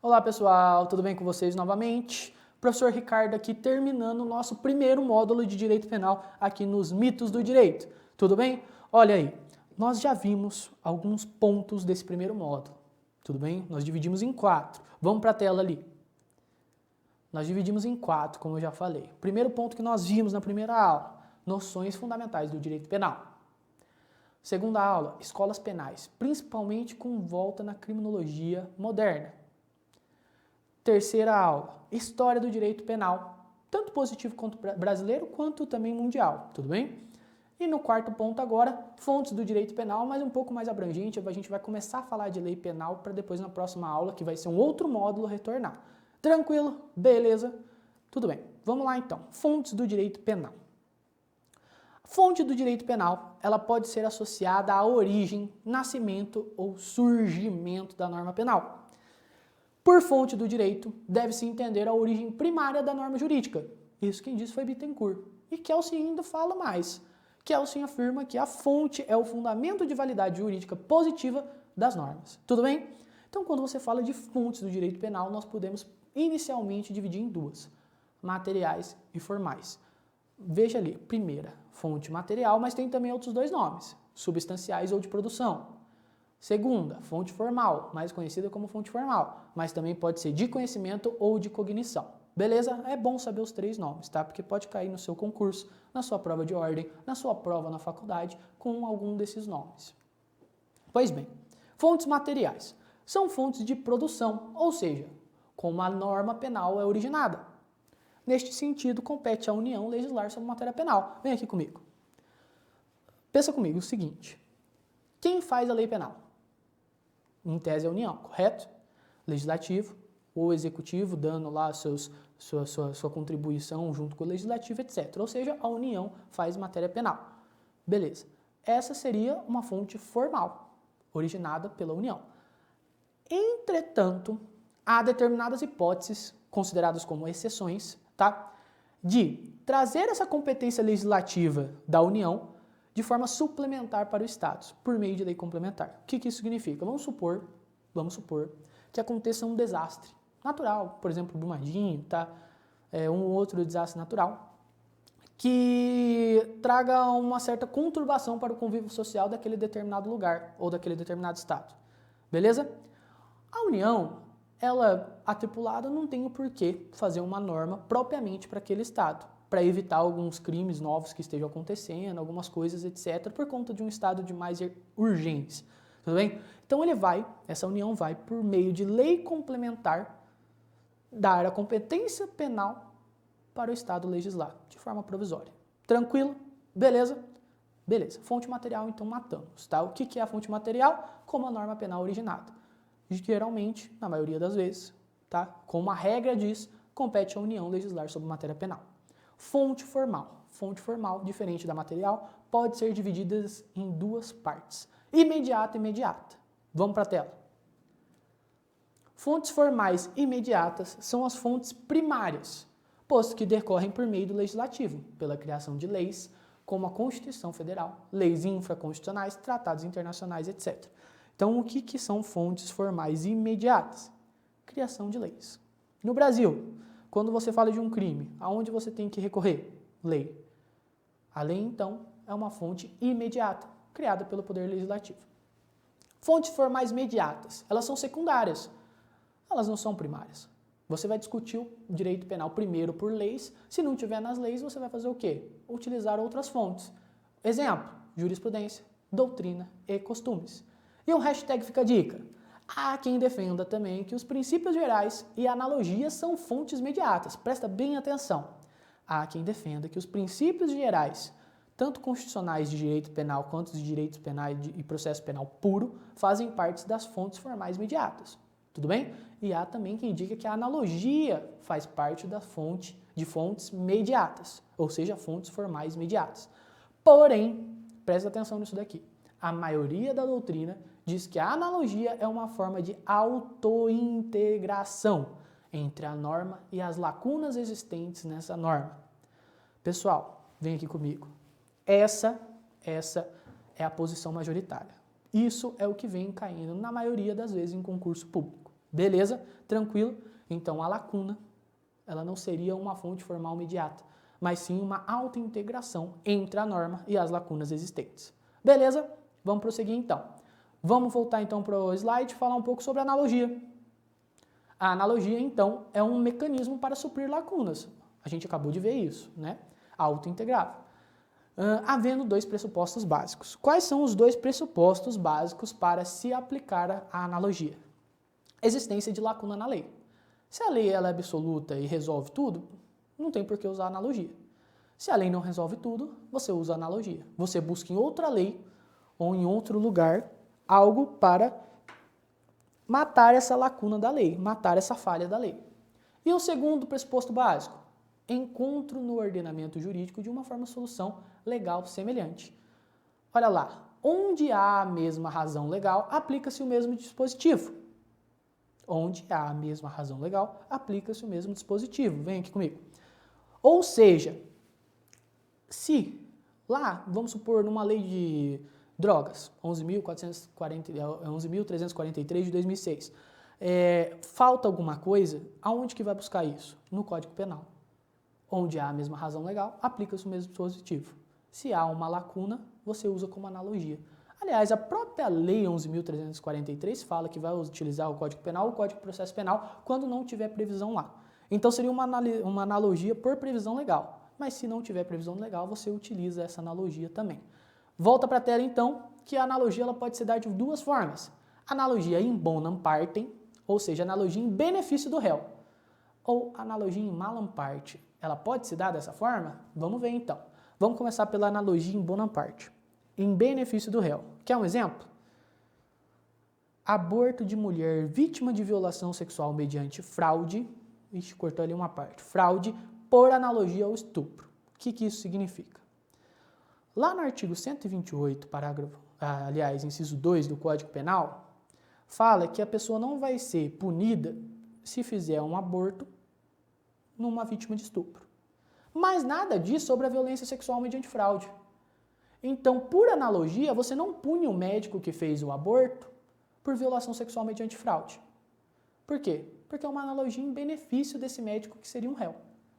Olá pessoal, tudo bem com vocês novamente? Professor Ricardo aqui terminando o nosso primeiro módulo de Direito Penal aqui nos Mitos do Direito. Tudo bem? Olha aí, nós já vimos alguns pontos desse primeiro módulo. Tudo bem? Nós dividimos em 4. Vamos para a tela ali. Nós dividimos em 4, como eu já falei. O primeiro ponto que nós vimos na primeira aula, noções fundamentais do direito penal. Segunda aula, escolas penais, principalmente com volta na criminologia moderna. Terceira aula, história do direito penal, tanto positivo quanto brasileiro, quanto também mundial, tudo bem? E no quarto ponto agora, fontes do direito penal, mas um pouco mais abrangente, a gente vai começar a falar de lei penal para depois na próxima aula, que vai ser um outro módulo, retornar. Tranquilo? Beleza? Tudo bem. Vamos lá então, fontes do direito penal. A fonte do direito penal, ela pode ser associada à origem, nascimento ou surgimento da norma penal. Por fonte do direito, deve-se entender a origem primária da norma jurídica. Isso quem disse foi Bittencourt. E Kelsey ainda fala mais. Kelsey afirma que a fonte é o fundamento de validade jurídica positiva das normas. Tudo bem? Então, quando você fala de fontes do direito penal, nós podemos inicialmente dividir em duas, materiais e formais. Veja ali, primeira, fonte material, mas tem também outros dois nomes, substanciais ou de produção. Segunda, fonte formal, mais conhecida como fonte formal, mas também pode ser de conhecimento ou de cognição. Beleza? É bom saber os três nomes, tá? Porque pode cair no seu concurso, na sua prova de ordem, na sua prova na faculdade, com algum desses nomes. Pois bem, fontes materiais são fontes de produção, ou seja, como a norma penal é originada. Neste sentido, compete à União legislar sobre matéria penal. Vem aqui comigo. Pensa comigo o seguinte, quem faz a lei penal? Em tese é a União, correto? Legislativo ou executivo, dando lá sua contribuição junto com o legislativo, etc. Ou seja, a União faz matéria penal. Beleza. Essa seria uma fonte formal, originada pela União. Entretanto, há determinadas hipóteses, consideradas como exceções, tá? De trazer essa competência legislativa da União de forma suplementar para o Estado, por meio de lei complementar. O que isso significa? Vamos supor que aconteça um desastre natural, por exemplo, Brumadinho, tá? Um outro desastre natural, que traga uma certa conturbação para o convívio social daquele determinado lugar ou daquele determinado Estado. Beleza? A União, ela, atripulada, não tem o porquê fazer uma norma propriamente para aquele Estado, para evitar alguns crimes novos que estejam acontecendo, algumas coisas, etc., por conta de um estado de mais urgência, tudo bem? Então essa União vai, por meio de lei complementar, dar a competência penal para o Estado legislar, de forma provisória. Tranquilo? Beleza? Beleza. Fonte material, então, matamos, tá? O que é a fonte material? Como a norma penal originada. Geralmente, na maioria das vezes, tá? Como a regra diz, compete à União legislar sobre matéria penal. Fonte formal. Fonte formal, diferente da material, pode ser dividida em duas partes. Imediata e imediata. Vamos para a tela. Fontes formais imediatas são as fontes primárias, posto que decorrem por meio do legislativo, pela criação de leis, como a Constituição Federal, leis infraconstitucionais, tratados internacionais, etc. Então, o que são fontes formais imediatas? Criação de leis. No Brasil, quando você fala de um crime, aonde você tem que recorrer? Lei. A lei, então, é uma fonte imediata, criada pelo Poder Legislativo. Fontes formais imediatas, elas são secundárias, elas não são primárias. Você vai discutir o direito penal primeiro por leis, se não tiver nas leis, você vai fazer o quê? Utilizar outras fontes. Exemplo, jurisprudência, doutrina e costumes. E um hashtag fica a dica. Há quem defenda também que os princípios gerais e analogias são fontes imediatas. Presta bem atenção. Há quem defenda que os princípios gerais, tanto constitucionais de direito penal quanto de direitos penais e processo penal puro, fazem parte das fontes formais imediatas. Tudo bem? E há também quem diga que a analogia faz parte de fontes mediatas, ou seja, fontes formais imediatas. Porém, presta atenção nisso daqui. A maioria da doutrina diz que a analogia é uma forma de autointegração entre a norma e as lacunas existentes nessa norma. Pessoal, vem aqui comigo. Essa é a posição majoritária. Isso é o que vem caindo na maioria das vezes em concurso público. Beleza? Tranquilo? Então a lacuna, ela não seria uma fonte formal imediata, mas sim uma autointegração entre a norma e as lacunas existentes. Beleza? Vamos prosseguir então. Vamos voltar então para o slide e falar um pouco sobre analogia. A analogia, então, é um mecanismo para suprir lacunas. A gente acabou de ver isso, né? Autointegrável. Havendo dois pressupostos básicos. Quais são os dois pressupostos básicos para se aplicar a analogia? Existência de lacuna na lei. Se a lei ela é absoluta e resolve tudo, não tem por que usar analogia. Se a lei não resolve tudo, você usa analogia. Você busca em outra lei ou em outro lugar algo para matar essa lacuna da lei, matar essa falha da lei. E o segundo pressuposto básico? Encontro no ordenamento jurídico de uma forma de solução legal semelhante. Olha lá, onde há a mesma razão legal, aplica-se o mesmo dispositivo. Onde há a mesma razão legal, aplica-se o mesmo dispositivo. Vem aqui comigo. Ou seja, se lá, vamos supor, numa lei de drogas, 11.343 de 2006, falta alguma coisa, aonde que vai buscar isso? No Código Penal. Onde há a mesma razão legal, aplica-se o mesmo dispositivo. Se há uma lacuna, você usa como analogia. Aliás, a própria Lei 11.343 fala que vai utilizar o Código Penal ou o Código de Processo Penal quando não tiver previsão lá. Então seria uma analogia por previsão legal. Mas se não tiver previsão legal, você utiliza essa analogia também. Volta para a tela então, que a analogia ela pode ser dada de duas formas. Analogia in bonam partem, ou seja, analogia em benefício do réu. Ou analogia em malam parte. Ela pode se dar dessa forma? Vamos ver então. Vamos começar pela analogia em bonam parte. Em benefício do réu. Quer um exemplo? Aborto de mulher vítima de violação sexual mediante fraude. Ixi, cortou ali uma parte. Fraude por analogia ao estupro. O que isso significa? Lá no artigo 128, inciso 2 do Código Penal, fala que a pessoa não vai ser punida se fizer um aborto numa vítima de estupro. Mas nada diz sobre a violência sexual mediante fraude. Então, por analogia, você não pune o médico que fez o aborto por violação sexual mediante fraude. Por quê? Porque é uma analogia em benefício desse médico que seria um réu.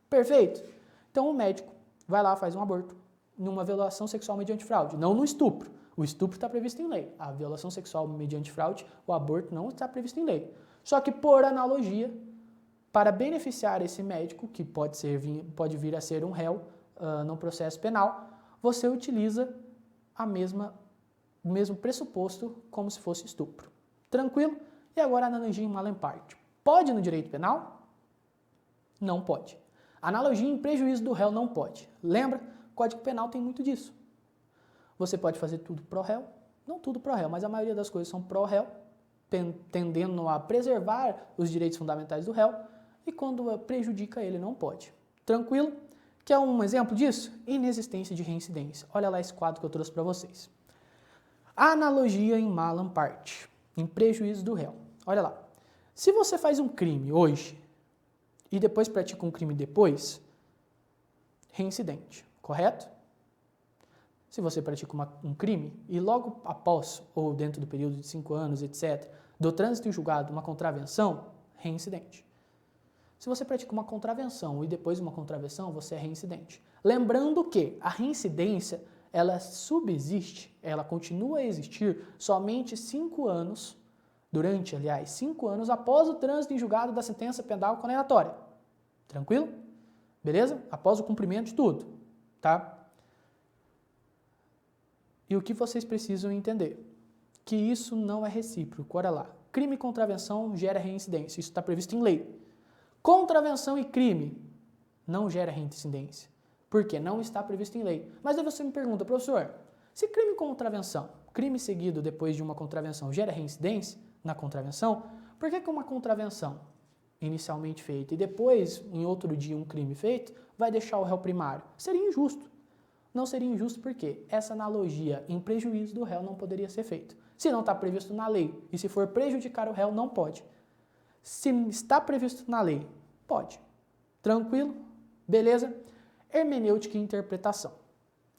Perfeito? Então, o médico vai lá, faz um aborto numa violação sexual mediante fraude, não no estupro. O estupro está previsto em lei. A violação sexual mediante fraude, o aborto não está previsto em lei. Só que, por analogia, para beneficiar esse médico, que pode vir a ser um réu no processo penal, você utiliza o mesmo pressuposto como se fosse estupro. Tranquilo? E agora a analogia em malam parte. Pode no direito penal? Não pode. Analogia em prejuízo do réu não pode. Lembra? O Código Penal tem muito disso. Você pode fazer tudo pró-réu, não tudo pró-réu, mas a maioria das coisas são pró-réu, tendendo a preservar os direitos fundamentais do réu, e quando prejudica ele, não pode. Tranquilo? Quer um exemplo disso? Inexistência de reincidência. Olha lá esse quadro que eu trouxe para vocês. Analogia em malam parte, em prejuízo do réu. Olha lá. Se você faz um crime hoje e depois pratica um crime depois, reincidente, correto? Se você pratica um crime e logo após, ou dentro do período de 5 anos, etc., do trânsito em julgado, uma contravenção, reincidente. Se você pratica uma contravenção e depois uma contravenção, você é reincidente. Lembrando que a reincidência, ela subsiste, ela continua a existir somente 5 anos, durante, aliás, 5 anos após o trânsito em julgado da sentença penal condenatória. Tranquilo? Beleza? Após o cumprimento de tudo, tá? E o que vocês precisam entender? Que isso não é recíproco. Olha lá. Crime e contravenção gera reincidência. Isso está previsto em lei. Contravenção e crime não gera reincidência. Por quê? Não está previsto em lei. Mas aí você me pergunta, professor, se crime e contravenção, crime seguido depois de uma contravenção, gera reincidência na contravenção, por que uma contravenção inicialmente feita e depois, em outro dia, um crime feito, vai deixar o réu primário? Seria injusto. Não seria injusto porque essa analogia em prejuízo do réu não poderia ser feita. Se não está previsto na lei e se for prejudicar o réu, não pode. Se está previsto na lei, pode. Tranquilo? Beleza? Hermenêutica e interpretação.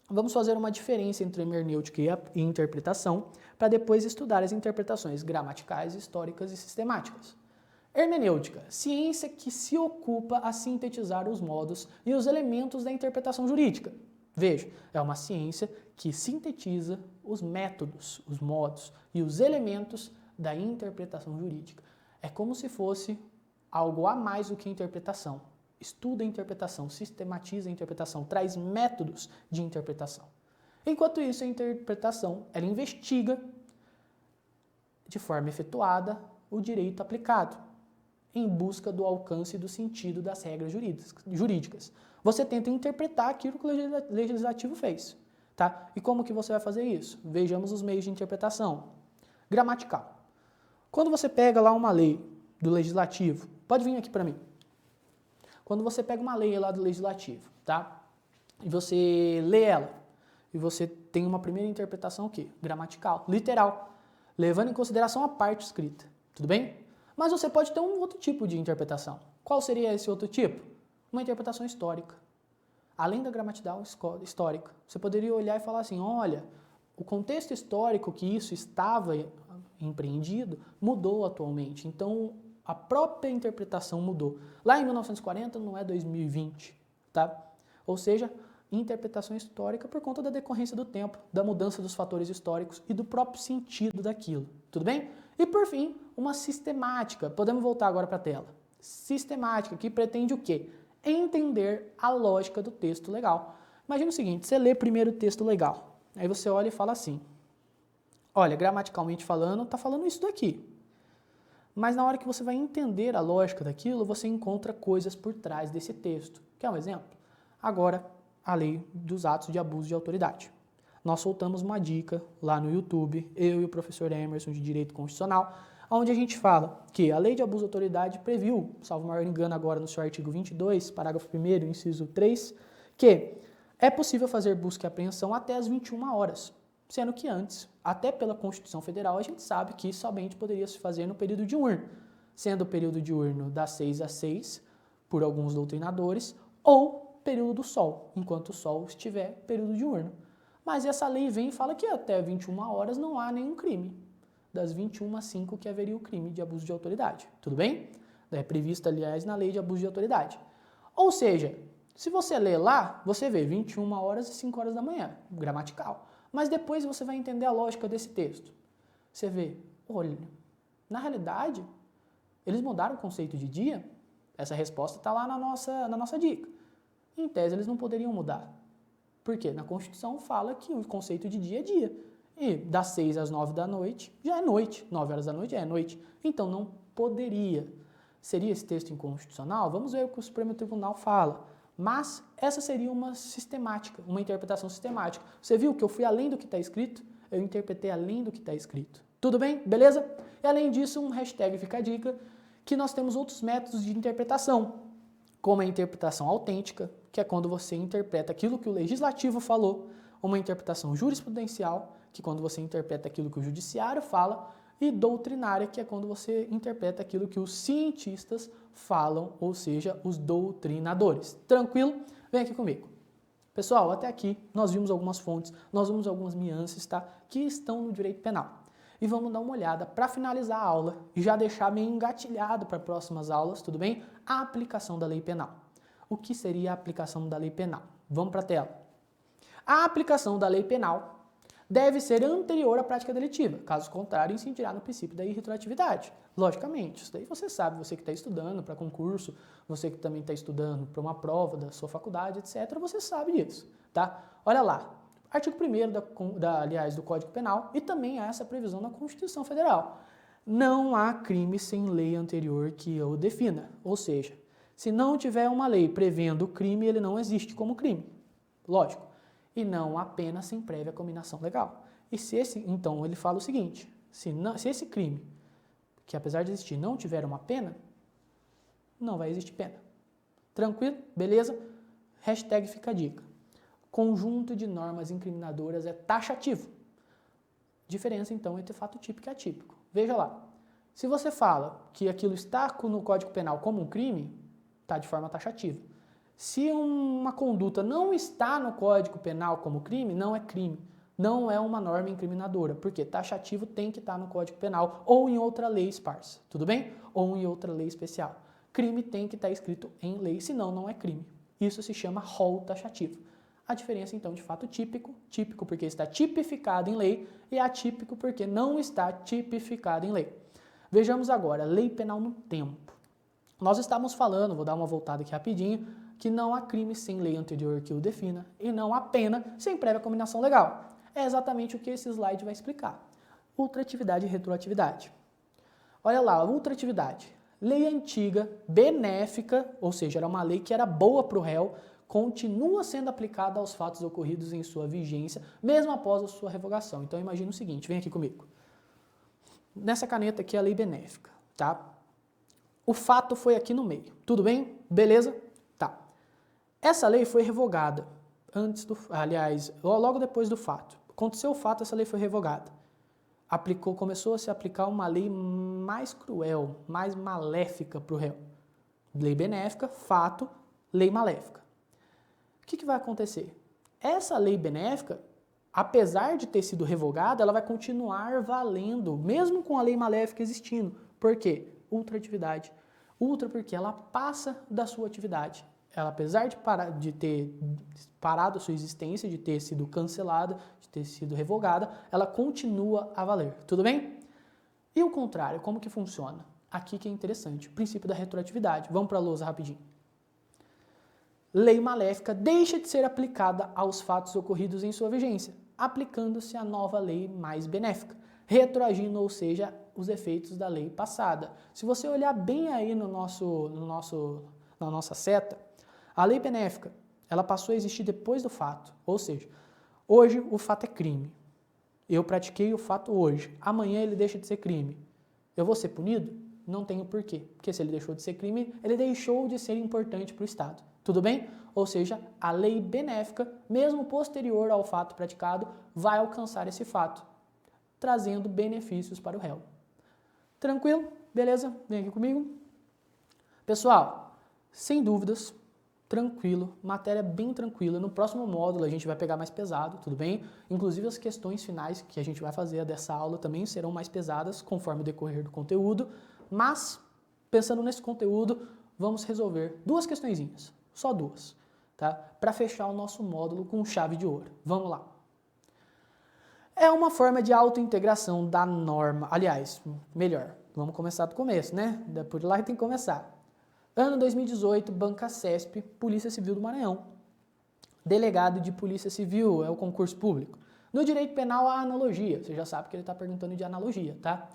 Vamos fazer uma diferença entre hermenêutica e interpretação para depois estudar as interpretações gramaticais, históricas e sistemáticas. Hermenêutica, ciência que se ocupa a sintetizar os modos e os elementos da interpretação jurídica. Veja, é uma ciência que sintetiza os métodos, os modos e os elementos da interpretação jurídica. É como se fosse algo a mais do que interpretação. Estuda a interpretação, sistematiza a interpretação, traz métodos de interpretação. Enquanto isso, a interpretação, ela investiga de forma efetuada o direito aplicado, em busca do alcance e do sentido das regras jurídicas. Você tenta interpretar aquilo que o legislativo fez, tá? E como que você vai fazer isso? Vejamos os meios de interpretação. Gramatical. Quando você pega lá uma lei do legislativo, pode vir aqui para mim. Quando você pega uma lei lá do legislativo, tá? E você lê ela, e você tem uma primeira interpretação o quê? Gramatical, literal, levando em consideração a parte escrita, tudo bem? Mas você pode ter um outro tipo de interpretação. Qual seria esse outro tipo? Uma interpretação histórica. Além da gramatical histórica, você poderia olhar e falar assim, olha, o contexto histórico que isso estava empreendido mudou atualmente, então a própria interpretação mudou. Lá em 1940 não é 2020, tá? Ou seja, interpretação histórica por conta da decorrência do tempo, da mudança dos fatores históricos e do próprio sentido daquilo, tudo bem? E por fim, uma sistemática. Podemos voltar agora para a tela. Sistemática, que pretende o quê? Entender a lógica do texto legal. Imagina o seguinte, você lê primeiro o texto legal, aí você olha e fala assim, olha, gramaticalmente falando, está falando isso daqui. Mas na hora que você vai entender a lógica daquilo, você encontra coisas por trás desse texto. Quer um exemplo? Agora, a lei dos atos de abuso de autoridade. Nós soltamos uma dica lá no YouTube, eu e o professor Emerson de Direito Constitucional, onde a gente fala que a lei de abuso de autoridade previu, salvo maior engano agora no seu artigo 22, parágrafo 1º, inciso 3, que é possível fazer busca e apreensão até as 21 horas, sendo que antes, até pela Constituição Federal, a gente sabe que somente poderia se fazer no período diurno, sendo o período diurno das 6 às 6, por alguns doutrinadores, ou período do sol, enquanto o sol estiver período diurno. Mas essa lei vem e fala que até 21 horas não há nenhum crime. Das 21 às 5 que haveria o crime de abuso de autoridade. Tudo bem? É previsto, aliás, na lei de abuso de autoridade. Ou seja, se você ler lá, você vê 21 horas e 5 horas da manhã, gramatical. Mas depois você vai entender a lógica desse texto. Você vê, olha, na realidade, eles mudaram o conceito de dia? Essa resposta está lá na nossa dica. Em tese, eles não poderiam mudar. Por quê? Na Constituição fala que o conceito de dia é dia. E das 6 às 9 da noite já é noite. 9 horas da noite já é noite. Então não poderia. Seria esse texto inconstitucional? Vamos ver o que o Supremo Tribunal fala. Mas essa seria uma sistemática, uma interpretação sistemática. Você viu que eu fui além do que está escrito? Eu interpretei além do que está escrito. Tudo bem? Beleza? E além disso, um hashtag fica a dica, que nós temos outros métodos de interpretação, como a interpretação autêntica, que é quando você interpreta aquilo que o legislativo falou, uma interpretação jurisprudencial, que é quando você interpreta aquilo que o judiciário fala, e doutrinária, que é quando você interpreta aquilo que os cientistas falam, ou seja, os doutrinadores. Tranquilo? Vem aqui comigo. Pessoal, até aqui nós vimos algumas fontes, nós vimos algumas nuances, tá, que estão no direito penal. E vamos dar uma olhada para finalizar a aula e já deixar bem engatilhado para próximas aulas, tudo bem? A aplicação da lei penal. O que seria a aplicação da lei penal? Vamos para a tela. A aplicação da lei penal deve ser anterior à prática delitiva, caso contrário, incidirá no princípio da irretroatividade. Logicamente, isso daí você sabe, você que está estudando para concurso, você que também está estudando para uma prova da sua faculdade, etc., você sabe disso, tá? Olha lá, artigo 1º aliás, do Código Penal e também há essa previsão na Constituição Federal. Não há crime sem lei anterior que o defina, ou seja, se não tiver uma lei prevendo o crime, ele não existe como crime, lógico. E não há pena sem prévia cominação legal. E então ele fala o seguinte, se esse crime, que apesar de existir, não tiver uma pena, não vai existir pena. Tranquilo? Beleza? Hashtag fica a dica. Conjunto de normas incriminadoras é taxativo. Diferença, então, entre fato típico e atípico. Veja lá. Se você fala que aquilo está no Código Penal como um crime, está de forma taxativa. Se uma conduta não está no Código Penal como crime, não é crime. não é uma norma incriminadora, porque taxativo tem que estar no Código Penal ou em outra lei esparsa, tudo bem? Ou em outra lei especial. Crime tem que estar escrito em lei, senão não é crime. Isso se chama rol taxativo. A diferença, então, de fato típico, típico porque está tipificado em lei e atípico porque não está tipificado em lei. Vejamos agora, lei penal no tempo. Nós estávamos falando, vou dar uma voltada aqui rapidinho, que não há crime sem lei anterior que o defina e não há pena sem prévia combinação legal. É exatamente o que esse slide vai explicar. Ultratividade e retroatividade. Olha lá, ultratividade. Lei antiga, benéfica, ou seja, era uma lei que era boa para o réu, continua sendo aplicada aos fatos ocorridos em sua vigência, mesmo após a sua revogação. Então imagina o seguinte, vem aqui comigo. Nessa caneta aqui é a lei benéfica, tá? O fato foi aqui no meio, tudo bem? Beleza? Tá. Essa lei foi revogada logo depois do fato. Aconteceu o fato, essa lei foi revogada. Começou a se aplicar uma lei mais cruel, mais maléfica para o réu. Lei benéfica, fato, lei maléfica. O que vai acontecer? Essa lei benéfica, apesar de ter sido revogada, ela vai continuar valendo, mesmo com a lei maléfica existindo. Por quê? Ultratividade. Ultra porque ela passa da sua atividade. Ela, apesar de ter parado a sua existência, de ter sido cancelada, de ter sido revogada, ela continua a valer. Tudo bem? E o contrário, como que funciona? Aqui que é interessante, o princípio da retroatividade. Vamos para a lousa rapidinho. Lei maléfica deixa de ser aplicada aos fatos ocorridos em sua vigência, aplicando-se a nova lei mais benéfica, retroagindo, ou seja, os efeitos da lei passada. Se você olhar bem aí na nossa seta, a lei benéfica, ela passou a existir depois do fato, ou seja, hoje o fato é crime. Eu pratiquei o fato hoje, amanhã ele deixa de ser crime. Eu vou ser punido? Não tenho porquê, porque se ele deixou de ser crime, ele deixou de ser importante para o Estado. Tudo bem? Ou seja, a lei benéfica, mesmo posterior ao fato praticado, vai alcançar esse fato, trazendo benefícios para o réu. Tranquilo? Beleza? Vem aqui comigo. Pessoal, sem dúvidas, tranquilo, matéria bem tranquila. No próximo módulo a gente vai pegar mais pesado, tudo bem? Inclusive as questões finais que a gente vai fazer dessa aula também serão mais pesadas conforme o decorrer do conteúdo, mas pensando nesse conteúdo, vamos resolver duas questõezinhas, só duas, tá? Para fechar o nosso módulo com chave de ouro. Vamos lá. É uma forma de autointegração da norma, aliás, melhor, vamos começar do começo, né? Por lá tem que começar. Ano 2018, Banca CESP, Polícia Civil do Maranhão. Delegado de Polícia Civil, é o concurso público. No direito penal, a analogia, você já sabe que ele está perguntando de analogia, tá?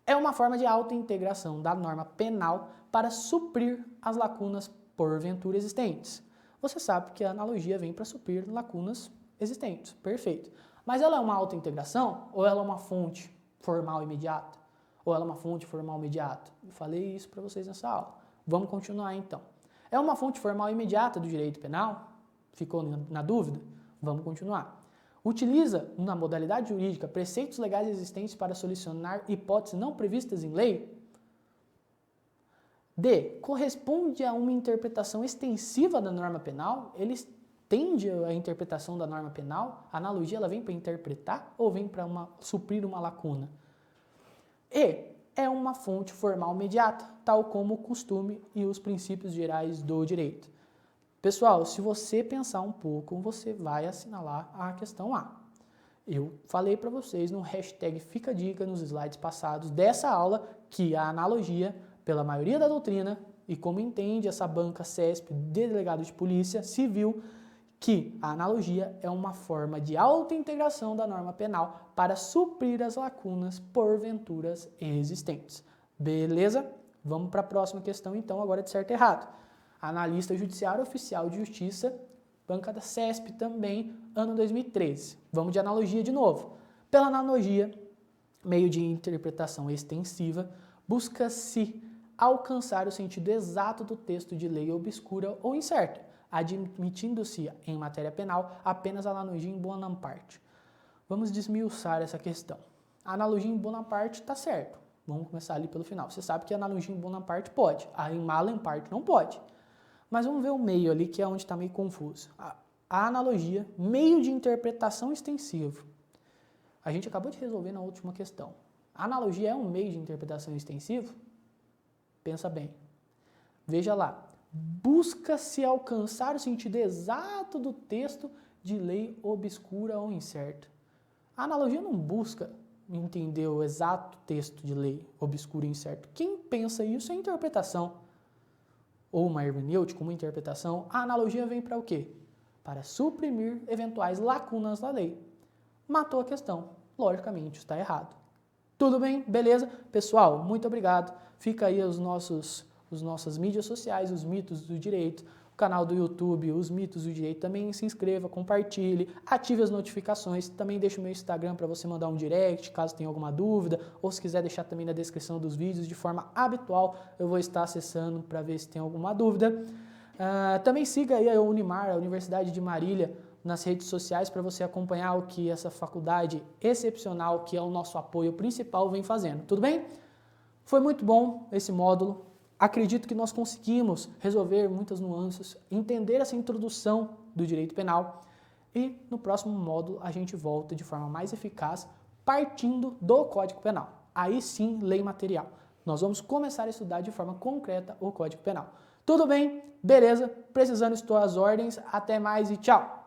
É uma forma de autointegração da norma penal para suprir as lacunas porventura existentes. Você sabe que a analogia vem para suprir lacunas existentes, perfeito. Mas ela é uma autointegração ou ela é uma fonte formal imediata? Ou ela é uma fonte formal imediata? Eu falei isso para vocês nessa aula. Vamos continuar então. É uma fonte formal imediata do direito penal? Ficou na dúvida? Vamos continuar. Utiliza, na modalidade jurídica, preceitos legais existentes para solucionar hipóteses não previstas em lei? D. Corresponde a uma interpretação extensiva da norma penal? Ele tende à interpretação da norma penal? A analogia ela vem para interpretar ou vem para suprir uma lacuna? E. É uma fonte formal imediata, tal como o costume e os princípios gerais do direito. Pessoal, se você pensar um pouco, você vai assinalar a questão A. Eu falei para vocês no hashtag Fica Dica nos slides passados dessa aula que a analogia, pela maioria da doutrina, e como entende essa banca CESP de delegado de polícia civil, que a analogia é uma forma de autointegração da norma penal para suprir as lacunas porventuras existentes. Beleza? Vamos para a próxima questão então, agora de certo e errado. Analista judiciário oficial de justiça, banca da CESP também, ano 2013. Vamos de analogia de novo. Pela analogia, meio de interpretação extensiva, busca-se alcançar o sentido exato do texto de lei obscura ou incerta, admitindo-se em matéria penal apenas a analogia em bona parte. Vamos desmiuçar essa questão. A analogia em bona parte está certo. Vamos começar ali pelo final. Você sabe que a analogia em bona parte pode, a em mala em parte não pode. Mas vamos ver o meio ali, que é onde está meio confuso. A analogia, meio de interpretação extensivo. A gente acabou de resolver na última questão. A analogia é um meio de interpretação extensivo? Pensa bem. Veja lá. Busca-se alcançar o sentido exato do texto de lei obscura ou incerta. A analogia não busca entender o exato texto de lei obscuro e incerto. Quem pensa isso é interpretação. Ou uma hermenêutica, uma interpretação. A analogia vem para o quê? Para suprimir eventuais lacunas da lei. Matou a questão. Logicamente, está errado. Tudo bem? Beleza? Pessoal, muito obrigado. Fica aí as nossas mídias sociais, os mitos do direito, o canal do YouTube, os mitos do direito. Também se inscreva, compartilhe, ative as notificações. Também deixe o meu Instagram para você mandar um direct, caso tenha alguma dúvida, ou se quiser deixar também na descrição dos vídeos de forma habitual, eu vou estar acessando para ver se tem alguma dúvida. Também siga aí a Unimar, a Universidade de Marília, nas redes sociais para você acompanhar o que essa faculdade excepcional, que é o nosso apoio principal, vem fazendo. Tudo bem? Foi muito bom esse módulo. Acredito que nós conseguimos resolver muitas nuances, entender essa introdução do direito penal e no próximo módulo a gente volta de forma mais eficaz partindo do Código Penal. Aí sim, lei material. Nós vamos começar a estudar de forma concreta o Código Penal. Tudo bem? Beleza? Precisando estou às ordens. Até mais e tchau!